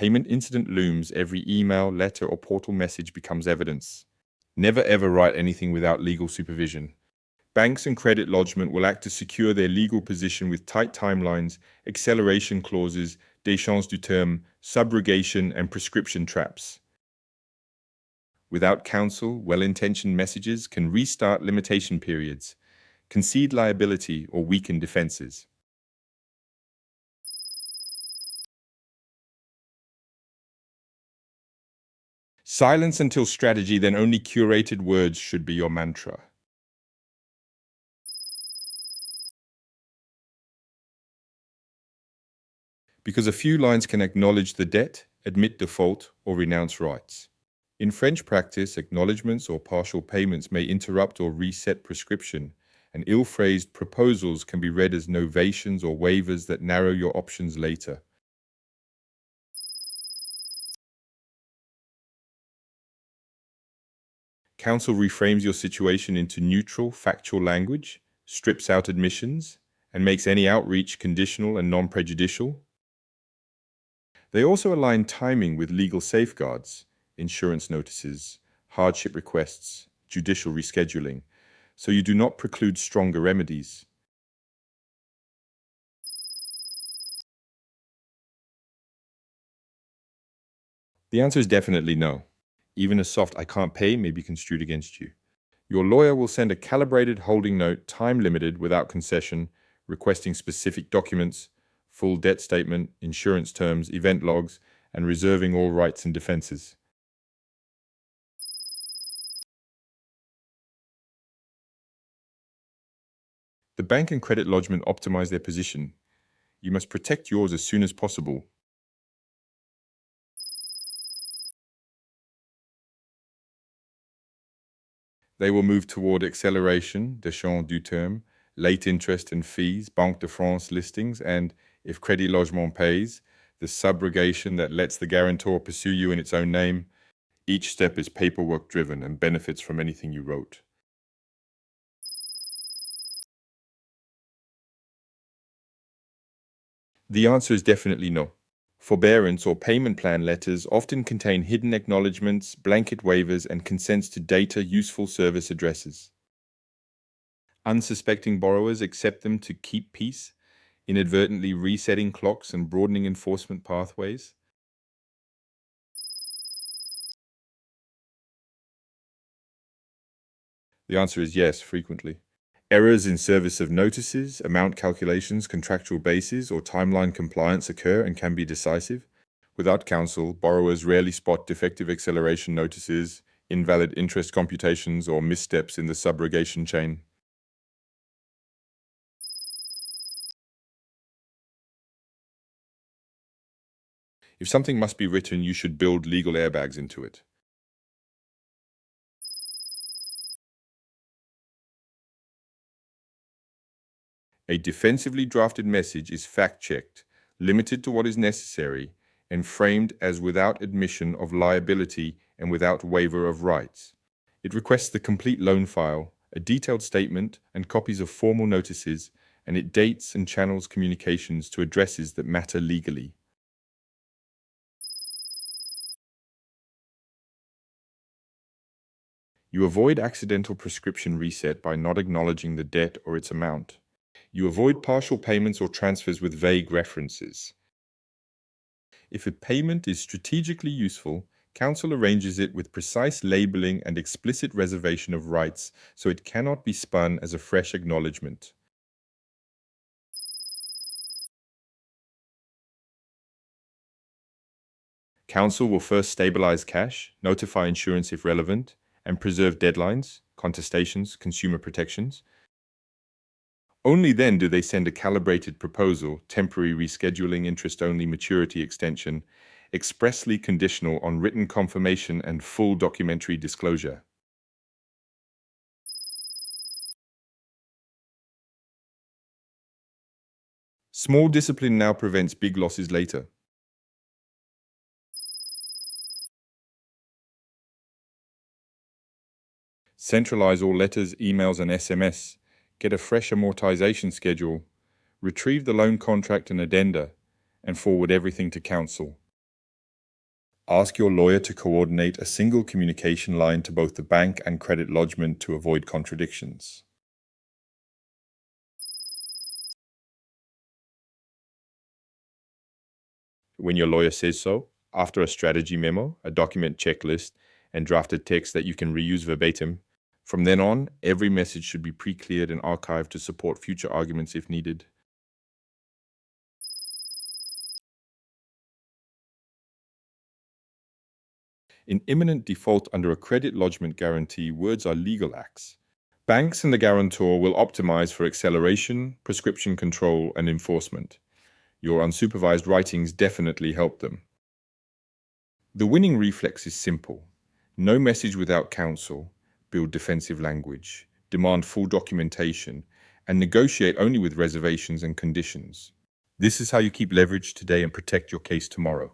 payment incident looms, every email, letter, or portal message becomes evidence. Never ever write anything without legal supervision. Banks and credit lodgement will act to secure their legal position with tight timelines, acceleration clauses, déchéance du terme, subrogation, and prescription traps. Without counsel, well-intentioned messages can restart limitation periods, concede liability, or weaken defenses. Silence until strategy, then only curated words should be your mantra. Because a few lines can acknowledge the debt, admit default, or renounce rights. In French practice, acknowledgements or partial payments may interrupt or reset prescription, and ill-phrased proposals can be read as novations or waivers that narrow your options later. Counsel reframes your situation into neutral, factual language, strips out admissions, and makes any outreach conditional and non-prejudicial. They also align timing with legal safeguards, insurance notices, hardship requests, judicial rescheduling, so you do not preclude stronger remedies. The answer is definitely no. Even a soft "I can't pay" may be construed against you. Your lawyer will send a calibrated holding note, time-limited, without concession, requesting specific documents, full debt statement, insurance terms, event logs, and reserving all rights and defenses. The bank and credit lodgement optimize their position. You must protect yours as soon as possible. They will move toward acceleration, déchéance du terme, late interest and fees, Banque de France listings, and, if Crédit Logement pays, the subrogation that lets the guarantor pursue you in its own name. Each step is paperwork driven and benefits from anything you wrote. The answer is definitely no. Forbearance or payment plan letters often contain hidden acknowledgements, blanket waivers, and consents to data useful service addresses. Unsuspecting borrowers accept them to keep peace, inadvertently resetting clocks and broadening enforcement pathways. The answer is yes, frequently. Errors in service of notices, amount calculations, contractual bases, or timeline compliance occur and can be decisive. Without counsel, borrowers rarely spot defective acceleration notices, invalid interest computations, or missteps in the subrogation chain. If something must be written, you should build legal airbags into it. A defensively drafted message is fact-checked, limited to what is necessary, and framed as without admission of liability and without waiver of rights. It requests the complete loan file, a detailed statement, and copies of formal notices, and it dates and channels communications to addresses that matter legally. You avoid accidental prescription reset by not acknowledging the debt or its amount. You avoid partial payments or transfers with vague references. If a payment is strategically useful, counsel arranges it with precise labeling and explicit reservation of rights, so it cannot be spun as a fresh acknowledgement. Counsel will first stabilize cash, notify insurance if relevant, and preserve deadlines, contestations, consumer protections. Only then do they send a calibrated proposal, temporary rescheduling, interest-only maturity extension, expressly conditional on written confirmation and full documentary disclosure. Small discipline now prevents big losses later. Centralize all letters, emails, and SMS. Get a fresh amortization schedule. Retrieve the loan contract and addenda, and forward everything to counsel. Ask your lawyer to coordinate a single communication line to both the bank and Credit Logement to avoid contradictions. When your lawyer says so, after a strategy memo, a document checklist, and drafted text that you can reuse verbatim, from then on, every message should be pre-cleared and archived to support future arguments if needed. In imminent default under a credit lodgement guarantee, words are legal acts. Banks and the guarantor will optimize for acceleration, prescription control, and enforcement. Your unsupervised writings definitely help them. The winning reflex is simple. No message without counsel, build defensive language, demand full documentation, and negotiate only with reservations and conditions. This is how you keep leverage today and protect your case tomorrow.